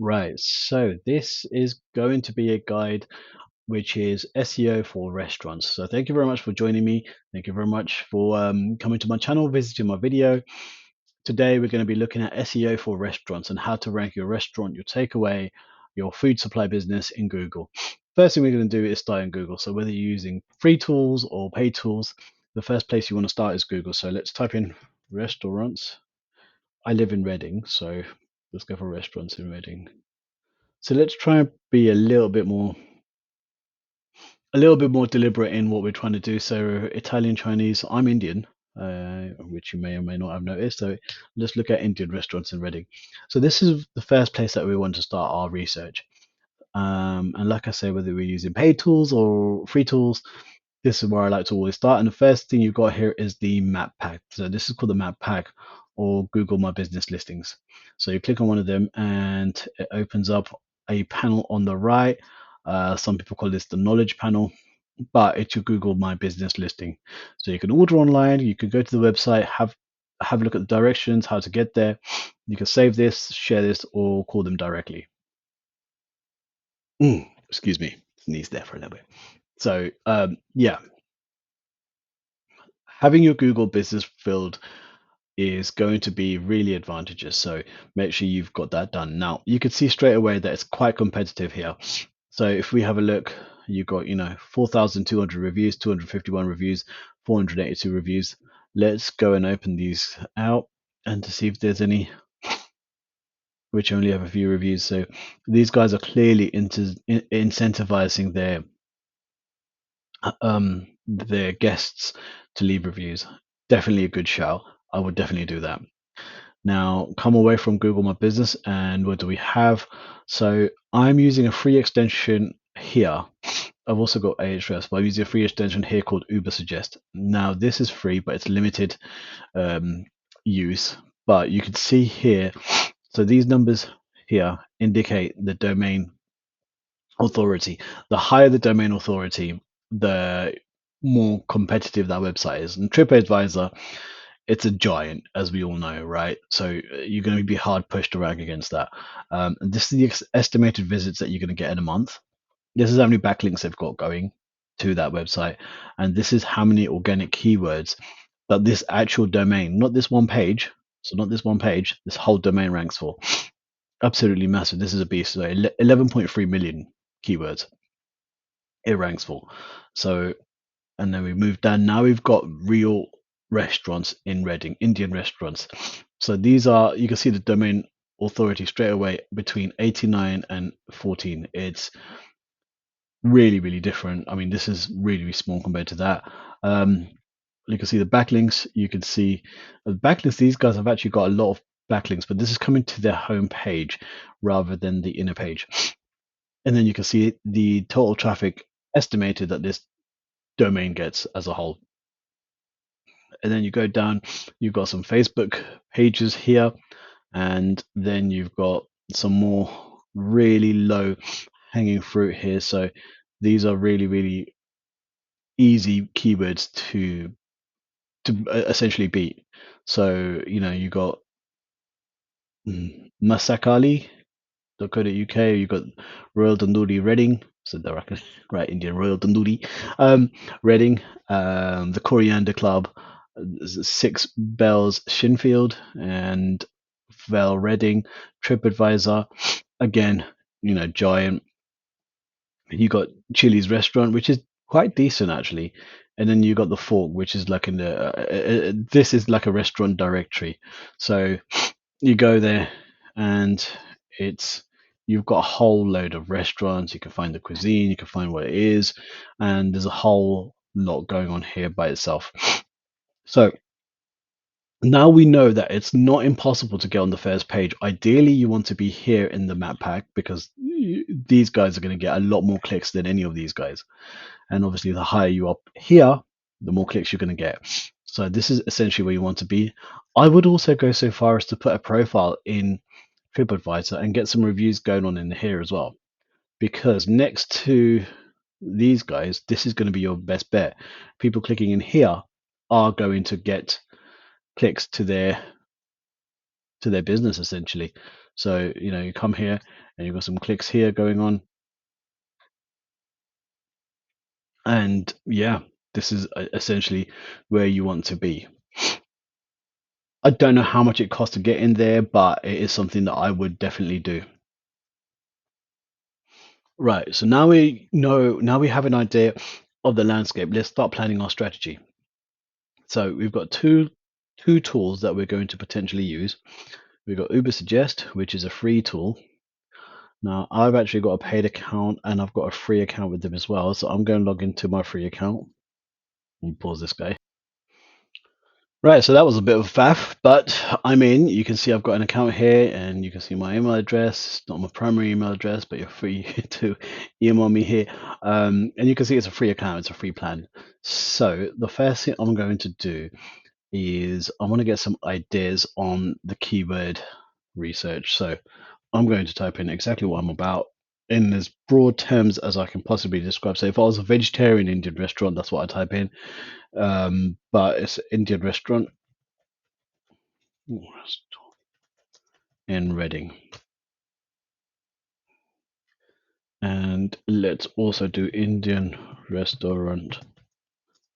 Right, so this is going to be a guide which is SEO for restaurants. So thank you very much for joining me. Thank you very much for coming to my channel, visiting my video. Today we're going to be looking at SEO for restaurants and how to rank your restaurant, your takeaway, your food supply business in Google. First thing we're going to do is start in Google. So whether you're using free tools or paid tools, the first place you want to start is Google. So let's type in restaurants. I live in Reading, so let's go for restaurants in Reading. So let's try and be a little bit more deliberate in what we're trying to do. So Italian, Chinese. I'm Indian, which you may or may not have noticed. So let's look at Indian restaurants in Reading. So this is the first place that we want to start our research. And like I say, whether we're using paid tools or free tools, this is where I like to always start. And the first thing you've got here is the map pack. So this is called the map pack or Google My Business Listings. So you click on one of them and it opens up a panel on the right. Some people call this the knowledge panel, but it's your Google My Business listing. So you can order online, you can go to the website, have a look at the directions, how to get there. You can save this, share this, or call them directly. Excuse me, sneeze there for a little bit. So yeah, having your Google business filled is going to be really advantageous. So make sure you've got that done. Now you can see straight away that it's quite competitive here. So if we have a look, you've got 4,200 reviews, 251 reviews, 482 reviews. Let's go and open these out and to see if there's any which only have a few reviews. So these guys are clearly incentivizing their guests to leave reviews. Definitely a good shout. I would definitely do that. Now, come away from Google My Business, and what do we have? So I'm using a free extension here. I've also got Ahrefs, but I'm using a free extension here called Ubersuggest. Now, this is free, but it's limited use. But you can see here, so these numbers here indicate the domain authority. The higher the domain authority, the more competitive that website is. And TripAdvisor, it's a giant, as we all know, right? So you're going to be hard pushed to rank against that. And this is the estimated visits that you're going to get in a month. This is how many backlinks they've got going to that website, and this is how many organic keywords that this actual domain, not this one page, so not this one page, this whole domain ranks for. Absolutely massive. This is a beast. So 11.3 million keywords it ranks for. So, and then we move down. Now we've got real restaurants in Reading, Indian restaurants. So these are, you can see the domain authority straight away between 89 and 14. It's really, really different. I mean, this is really, really small compared to that. You can see the backlinks. You can see the backlinks. These guys have actually got a lot of backlinks, but this is coming to their home page rather than the inner page. And then you can see the total traffic estimated that this domain gets as a whole. And then you go down, you've got some Facebook pages here, and then you've got some more really low hanging fruit here. So these are really, really easy keywords to essentially beat. So you got masakali.co.uk, you got Royal Tandoori Reading, so the right Indian Royal Tandoori, Reading, the Coriander Club, Six Bells Shinfield, and Vel Reading, TripAdvisor, again, giant. You got Chili's restaurant, which is quite decent actually, and then you got the Fork, which is like in the this is like a restaurant directory. So you go there, and it's you've got a whole load of restaurants. You can find the cuisine, you can find what it is, and there's a whole lot going on here by itself. So now we know that it's not impossible to get on the first page. Ideally, you want to be here in the map pack because these guys are going to get a lot more clicks than any of these guys. And obviously, the higher you up here, the more clicks you're going to get. So this is essentially where you want to be. I would also go so far as to put a profile in TripAdvisor and get some reviews going on in here as well. Because next to these guys, this is going to be your best bet. People clicking in here are going to get clicks to their business essentially. So, you come here and you've got some clicks here going on. And yeah, this is essentially where you want to be. I don't know how much it costs to get in there, but it is something that I would definitely do. Right. So now we have an idea of the landscape. Let's start planning our strategy. So we've got two tools that we're going to potentially use. We've got Uber Suggest, which is a free tool. Now I've actually got a paid account and I've got a free account with them as well. So I'm going to log into my free account. Let me pause this guy. Right, so that was a bit of a faff, but I'm in. You can see I've got an account here and you can see my email address. It's not my primary email address, but you're free to email me here. And you can see it's a free account, it's a free plan. So the first thing I'm going to do is I want to get some ideas on the keyword research. So I'm going to type in exactly what I'm about in as broad terms as I can possibly describe. So if I was a vegetarian Indian restaurant, that's what I type in. But it's an Indian restaurant in Reading. And let's also do Indian restaurant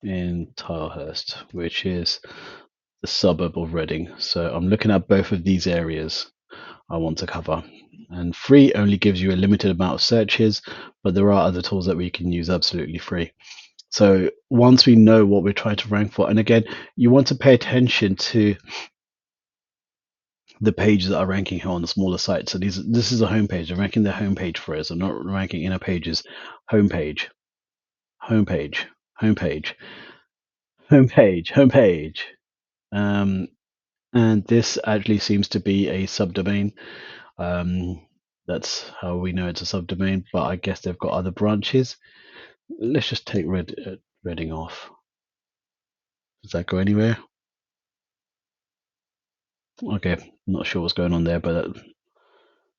in Tilehurst, which is the suburb of Reading. So I'm looking at both of these areas I want to cover. And free only gives you a limited amount of searches, but there are other tools that we can use absolutely free. So once we know what we're trying to rank for, and again, you want to pay attention to the pages that are ranking here on the smaller sites. So this is a homepage. They're ranking their homepage for us. I'm not ranking inner pages. Homepage, homepage, homepage, homepage, homepage. Um, and this actually seems to be a subdomain. That's how we know it's a subdomain. But I guess they've got other branches. Let's just take Reading off. Does that go anywhere? Okay, not sure what's going on there, but it's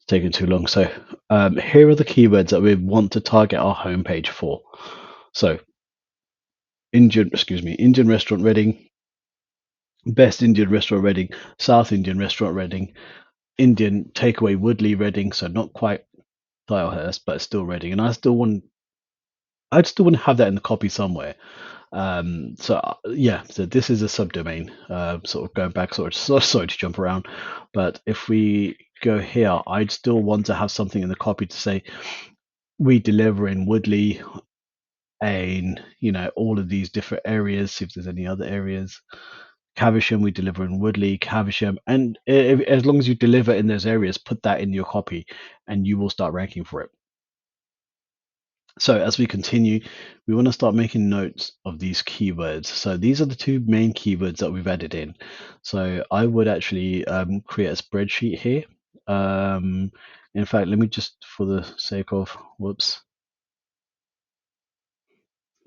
taking too long. So here are the keywords that we want to target our homepage for. So Indian restaurant Reading, best Indian restaurant Reading, South Indian restaurant Reading, Indian takeaway Woodley Reading, so not quite Tilehurst, but still Reading. And I'd still want to have that in the copy somewhere. So this is a subdomain. Sort of going back, sorry to jump around, but if we go here, I'd still want to have something in the copy to say we deliver in Woodley, and all of these different areas. See if there's any other areas. Caversham, we deliver in Woodley, Caversham, and as long as you deliver in those areas, put that in your copy, and you will start ranking for it. So as we continue, we want to start making notes of these keywords. So these are the two main keywords that we've added in. So I would actually create a spreadsheet here. In fact, let me just, for the sake of, whoops.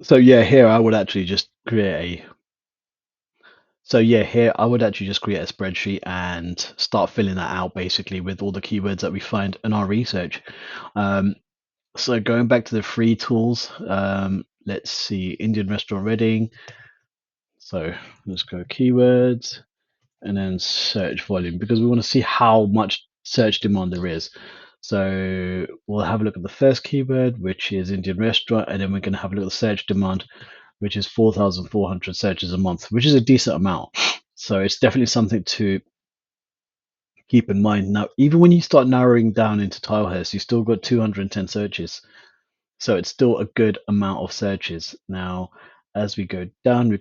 So yeah, here I would actually just create a here I would actually just create a spreadsheet and start filling that out basically with all the keywords that we find in our research. So going back to the free tools, let's see, Indian restaurant Reading. So let's go keywords and then search volume because we want to see how much search demand there is. So we'll have a look at the first keyword, which is Indian restaurant, and then we're going to have a look at the search demand, which is 4,400 searches a month, which is a decent amount. So it's definitely something to keep in mind. Now, even when you start narrowing down into Tilehurst, you still got 210 searches. So it's still a good amount of searches. Now, as we go down,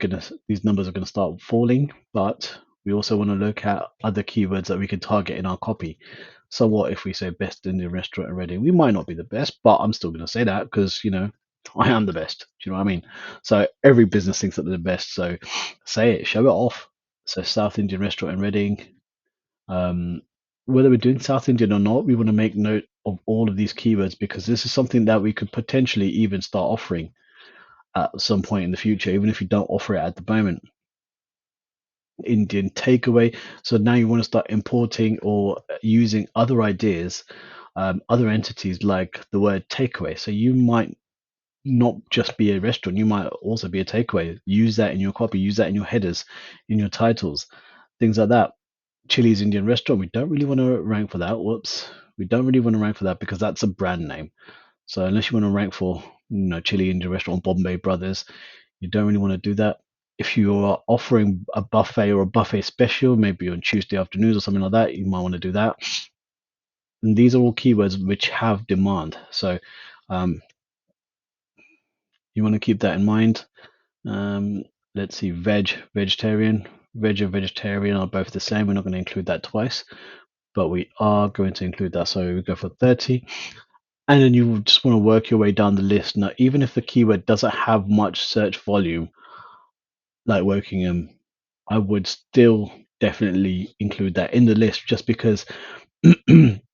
these numbers are gonna start falling, but we also want to look at other keywords that we can target in our copy. So what if we say best Indian restaurant in Reading? We might not be the best, but I'm still gonna say that because I am the best. Do you know what I mean? So every business thinks that they're the best. So say it, show it off. So South Indian restaurant in Reading. Whether we're doing South Indian or not, we want to make note of all of these keywords because this is something that we could potentially even start offering at some point in the future, even if you don't offer it at the moment. Indian takeaway. So now you want to start importing or using other ideas, other entities like the word takeaway. So you might not just be a restaurant, you might also be a takeaway. Use that in your copy, use that in your headers, in your titles, things like that. Chili's Indian restaurant. We don't really want to rank for that. Whoops. We don't really want to rank for that because that's a brand name. So unless you want to rank for, Chili Indian restaurant, Bombay Brothers, you don't really want to do that. If you are offering a buffet or a buffet special, maybe on Tuesday afternoons or something like that, you might want to do that. And these are all keywords which have demand. So um, you want to keep that in mind. Um, let's see, vegetarian. Veg and vegetarian are both the same. We're not going to include that twice, but we are going to include that. So we go for 30. And then you just want to work your way down the list. Now, even if the keyword doesn't have much search volume, like Wokingham, I would still definitely include that in the list just because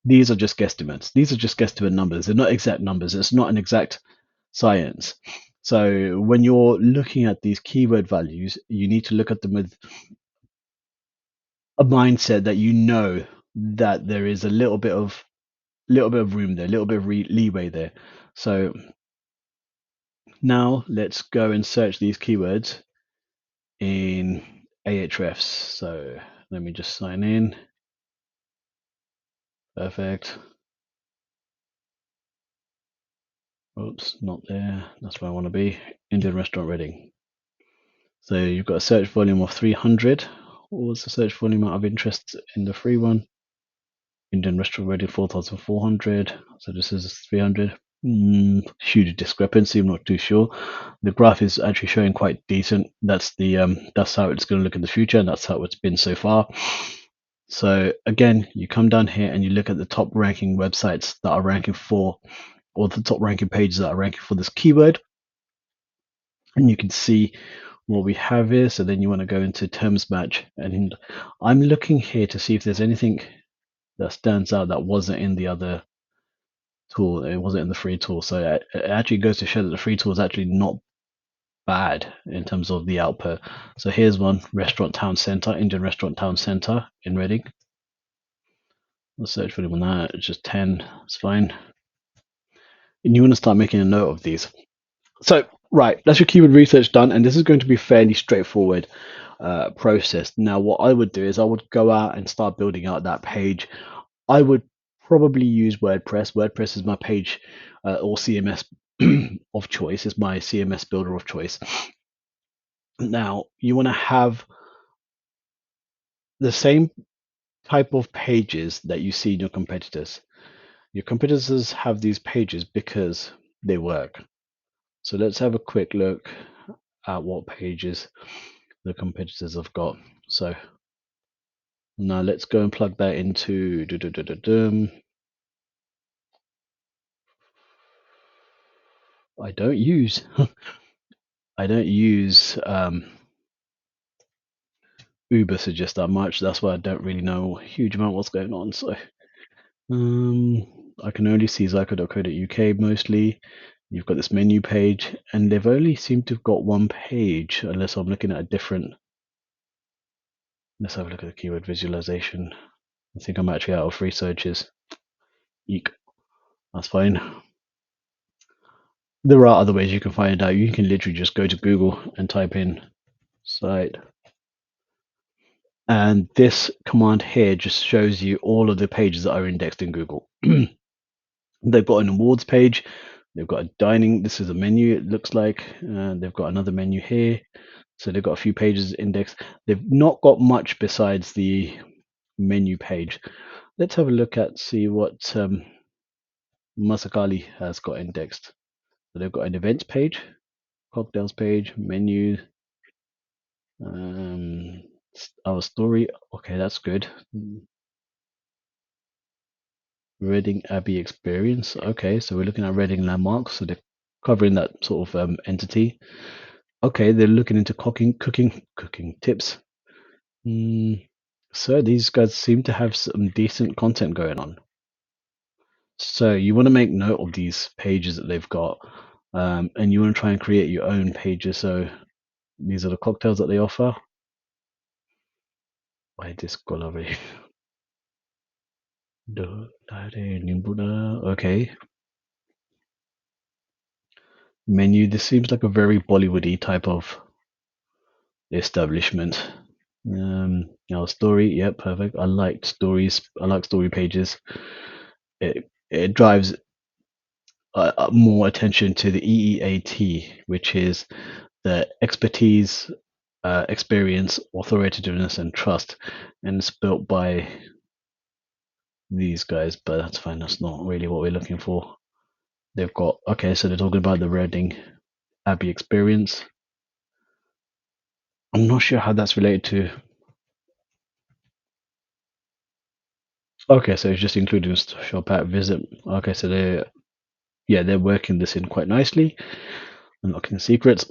these are just guesstimates. These are just guesstimate numbers. They're not exact numbers. It's not an exact science. So when you're looking at these keyword values, you need to look at them with a mindset that you know that there is a little bit of room there, a little bit of leeway there. So now let's go and search these keywords in Ahrefs. So let me just sign in. Perfect. Oops, not there. That's where I want to be. Indian restaurant Reading. So you've got a search volume of 300. What was the search volume out of interest in the free one? Indian restaurant Reading 4,400. So this is 300. Huge discrepancy. I'm not too sure. The graph is actually showing quite decent. That's how it's going to look in the future, and that's how it's been so far. So again, you come down here and you look at the top ranking websites that are ranking for, or the top ranking pages that are ranking for this keyword, and you can see what we have here. So then you want to go into terms match, and I'm looking here to see if there's anything that stands out that wasn't in the other tool. It wasn't in the free tool. So it actually goes to show that the free tool is actually not bad in terms of the output. So here's one: restaurant town center, Indian restaurant town center in Reading. Let's search for them on that. It's just 10. It's fine. And you want to start making a note of these. So, right, that's your keyword research done, and this is going to be fairly straightforward process. Now, what I would do is I would go out and start building out that page. I would probably use WordPress. WordPress is my page or CMS of choice. It's my CMS builder of choice. Now, you want to have the same type of pages that you see in your competitors. Your competitors have these pages because they work. So let's have a quick look at what pages the competitors have got. So now let's go and plug that into I don't use I don't use Uber suggest that much. That's why I don't really know a huge amount what's going on. So I can only see zyco.co.uk mostly. You've got this menu page, and they've only seemed to have got one page, unless I'm looking at a different. Let's have a look at the keyword visualization. I think I'm actually out of free searches. Eek. That's fine. There are other ways you can find it out. You can literally just go to Google and type in site. And this command here just shows you all of the pages that are indexed in Google. They've got an awards page. They've got a dining. This is a menu, it looks like. They've got another menu here. So they've got a few pages indexed. They've not got much besides the menu page. Let's have a look at see what Masakali has got indexed. So they've got an events page, cocktails page, menu, our story. Okay, that's good. Reading Abbey experience. Okay, so we're looking at Reading landmarks. So they're covering that sort of entity. Okay, they're looking into cooking tips. So these guys seem to have some decent content going on. So you want to make note of these pages that they've got, and you want to try and create your own pages. So these are the cocktails that they offer. Why this color? Okay. Menu. This seems like a very Bollywoody type of establishment. Story. Yeah, perfect. I liked stories. I like story pages. It drives more attention to the EEAT, which is the expertise, experience, authoritativeness, and trust, and it's built by these guys. But that's fine. That's not really what we're looking for. They've got okay, so they're talking about the Reading Abbey experience. I'm not sure how that's related to. Okay, so it's just including shop at visit. Okay, so they're working this in quite nicely, unlocking secrets.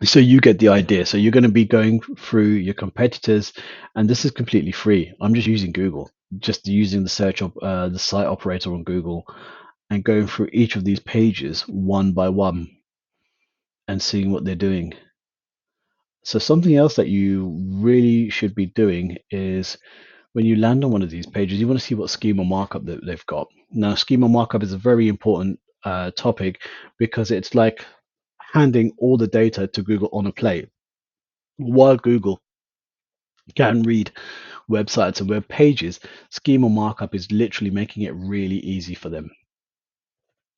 So you get the idea. So you're going to be going through your competitors, and this is completely free. I'm just using Google, just using the search of the site operator on Google, and going through each of these pages one by one and seeing what they're doing. So something else that you really should be doing is when you land on one of these pages, you want to see what schema markup that they've got. Now, schema markup is a very important topic because it's like handing all the data to Google on a plate. While Google can read websites and web pages, schema markup is literally making it really easy for them.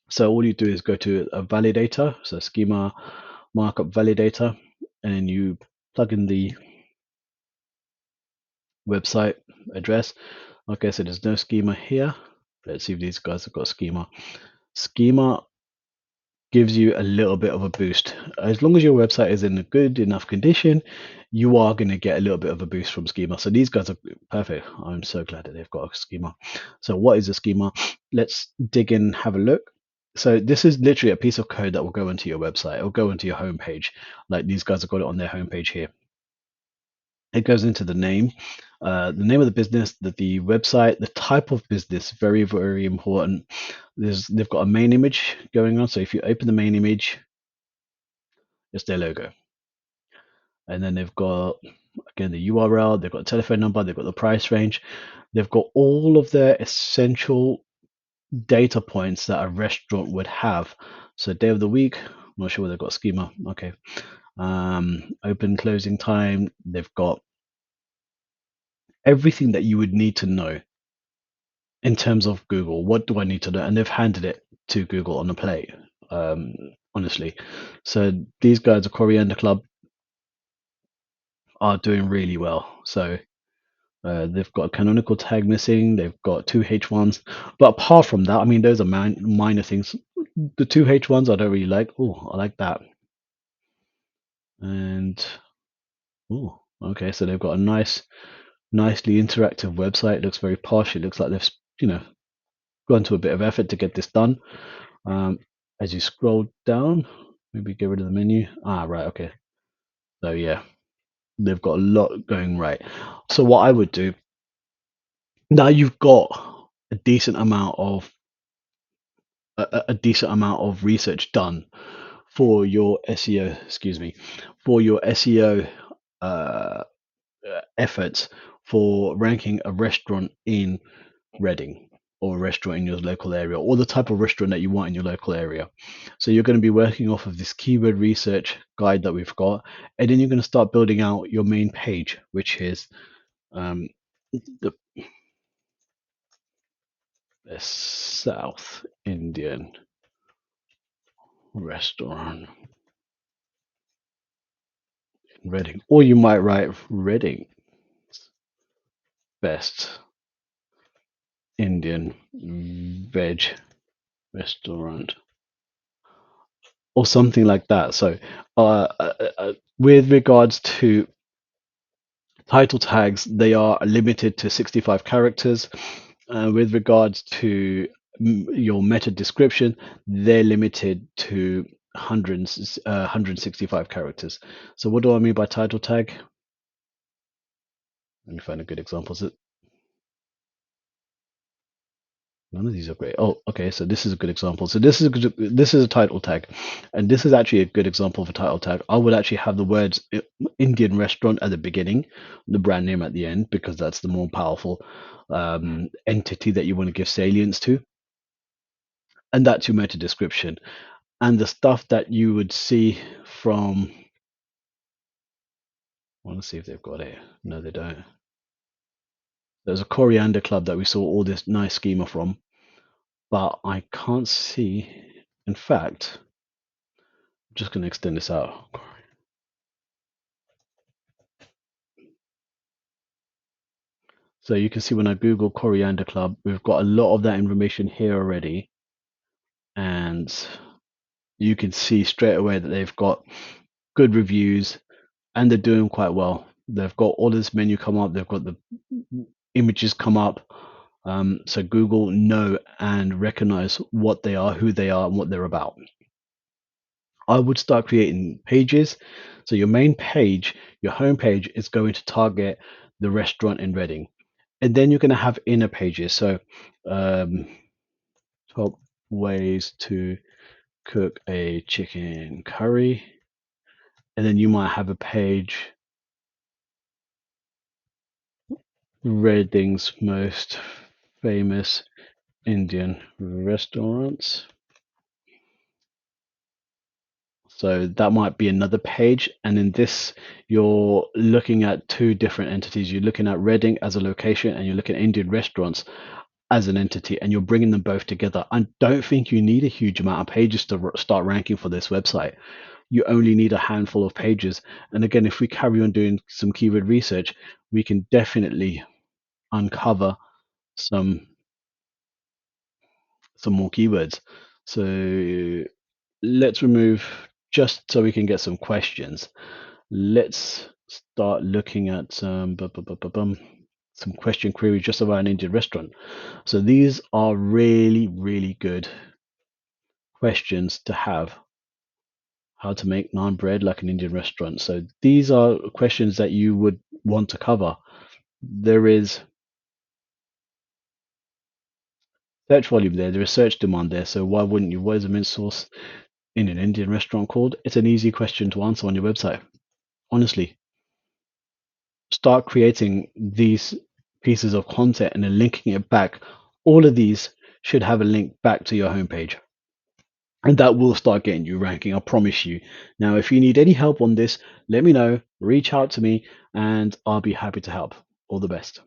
So all you do is go to a validator, so schema markup validator, and then you plug in the website address. Okay, so there's no schema here. Let's see if these guys have got schema. Schema gives you a little bit of a boost. As long as your website is in a good enough condition, you are going to get a little bit of a boost from schema. So these guys are perfect. I'm so glad that they've got a schema. So what is a schema? Let's dig in and have a look. So this is literally a piece of code that will go into your website. It will go into your homepage. Like these guys have got it on their homepage here. It goes into the name of the business, the website, the type of business, very, very important. They've got a main image going on. So if you open the main image, it's their logo. And then they've got, again, the URL, they've got a telephone number, they've got the price range, they've got all of their essential data points that a restaurant would have. So day of the week, I'm not sure whether they've got schema. Okay. Open, closing time, they've got everything that you would need to know in terms of Google. What do I need to know? And they've handed it to Google on a plate, um, honestly. So these guys, the Coriander Club, are doing really well. So they've got a canonical tag missing. They've got two H1s. But apart from that, I mean, those are minor things. The two H1s I don't really like. Oh, I like that. And, oh, okay. So they've got a nicely interactive website. It looks very posh. It looks like they've, you know, gone to a bit of effort to get this done. As you scroll down, maybe get rid of the menu. Ah, right, okay. So yeah, they've got a lot going right. So what I would do now, you've got a decent amount of a decent amount of research done for your SEO. Excuse me, for your SEO uh, efforts for ranking a restaurant in Reading or a restaurant in your local area or the type of restaurant that you want in your local area. So you're going to be working off of this keyword research guide that we've got, and then you're going to start building out your main page, which is um, the, the South Indian restaurant in Reading. Or you might write Reading best Indian veg restaurant or something like that. So with regards to title tags, they are limited to 65 characters. With regards to your meta description, they're limited to 165 characters. So what do I mean by title tag? Let me find a good example. So none of these are great. Oh, okay. So this is a good example. So this is a title tag, and this is actually a good example of a title tag. I would actually have the words Indian restaurant at the beginning, the brand name at the end, because that's the more powerful entity that you want to give salience to, and that's your meta description. And the stuff that you would see from I want to see if they've got it. No, they don't. There's a coriander club that we saw all this nice schema from, but I can't see. In fact, I'm just going to extend this out. So you can see when I Google coriander club, we've got a lot of that information here already. And you can see straight away that they've got good reviews and they're doing quite well. They've got all this menu come up, they've got the images come up. So Google know and recognize what they are, who they are, and what they're about. I would start creating pages. So your main page, your home page, is going to target the restaurant in Reading, and then you're going to have inner pages. So um, top ways to cook a chicken curry, and then you might have a page, Reading's most famous Indian restaurants. So that might be another page. And in this, you're looking at two different entities. You're looking at Reading as a location and you're looking at Indian restaurants as an entity, and you're bringing them both together. I don't think you need a huge amount of pages to start ranking for this website. You only need a handful of pages. And again, if we carry on doing some keyword research, we can definitely uncover some more keywords. So let's remove, just so we can get some questions. Let's start looking at some question queries just about an Indian restaurant. So these are really, really good questions to have. How to make naan bread like an Indian restaurant. So these are questions that you would want to cover. There is search volume there, there is search demand there. So why wouldn't you? What is the main source in an Indian restaurant called? It's an easy question to answer on your website. Honestly, start creating these pieces of content and then linking it back. All of these should have a link back to your homepage. And that will start getting you ranking, I promise you. Now, if you need any help on this, let me know, reach out to me, and I'll be happy to help. All the best.